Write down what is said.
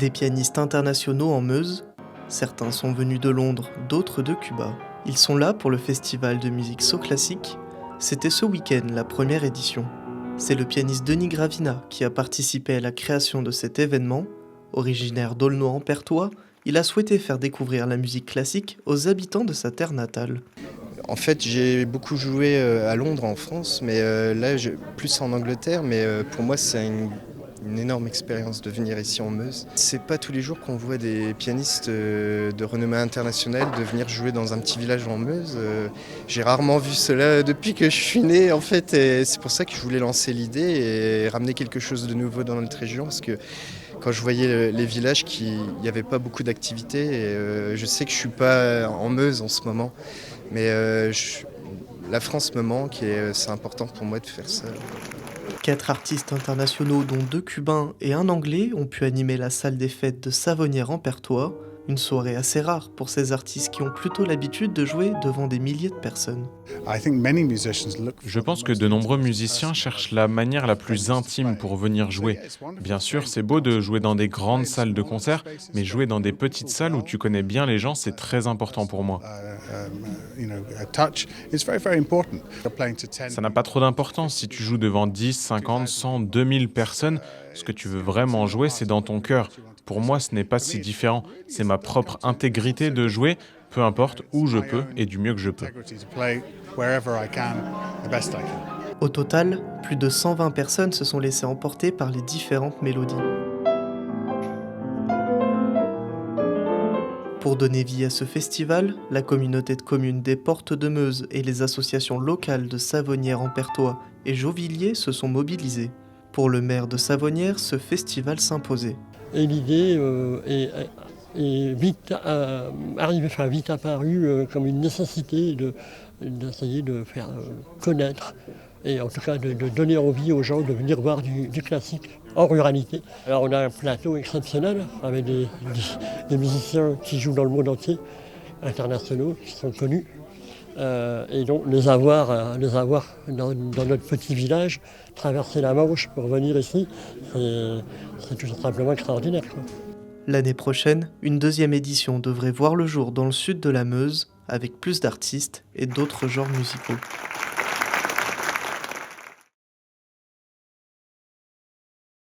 Des pianistes internationaux en Meuse, certains sont venus de Londres, d'autres de Cuba. Ils sont là pour le festival de musique So Classique. C'était ce week-end la première édition. C'est le pianiste Denis Gravina qui a participé à la création de cet événement. Originaire d'Aulnoy-en-Perthois, il a souhaité faire découvrir la musique classique aux habitants de sa terre natale. En fait, j'ai beaucoup joué à Londres, en France, mais là, plus en Angleterre. Mais pour moi, c'est une énorme expérience de venir ici en Meuse. C'est pas tous les jours qu'on voit des pianistes de renommée internationale de venir jouer dans un petit village en Meuse. J'ai rarement vu cela depuis que je suis né, en fait. Et c'est pour ça que je voulais lancer l'idée et ramener quelque chose de nouveau dans notre région, parce que quand je voyais les villages, il n'y avait pas beaucoup d'activités. Et je sais que je suis pas en Meuse en ce moment. Mais la France me manque et c'est important pour moi de faire ça. 4 artistes internationaux, dont 2 Cubains et un Anglais, ont pu animer la salle des fêtes de Savonnières-en-Perthois. Une soirée assez rare pour ces artistes qui ont plutôt l'habitude de jouer devant des milliers de personnes. Je pense que de nombreux musiciens cherchent la manière la plus intime pour venir jouer. Bien sûr, c'est beau de jouer dans des grandes salles de concert, mais jouer dans des petites salles où tu connais bien les gens, c'est très important pour moi. Ça n'a pas trop d'importance si tu joues devant 10, 50, 100, 2000 personnes. Ce que tu veux vraiment jouer, c'est dans ton cœur. Pour moi, ce n'est pas si différent. C'est ma propre intégrité de jouer, peu importe où je peux et du mieux que je peux. Au total, plus de 120 personnes se sont laissées emporter par les différentes mélodies. Pour donner vie à ce festival, la communauté de communes des Portes de Meuse et les associations locales de Savonnières-en-Perthois et Jauvilliers se sont mobilisées. Pour le maire de Savonnières, ce festival s'imposait. Et l'idée est vite apparue comme une nécessité d'essayer de faire connaître et en tout cas de donner envie aux gens de venir voir du classique en ruralité. Alors on a un plateau exceptionnel avec des musiciens qui jouent dans le monde entier, internationaux, qui sont connus. Et donc les avoir dans notre petit village, traverser la Manche pour venir ici, c'est tout simplement extraordinaire, quoi. L'année prochaine, une deuxième édition devrait voir le jour dans le sud de la Meuse, avec plus d'artistes et d'autres genres musicaux.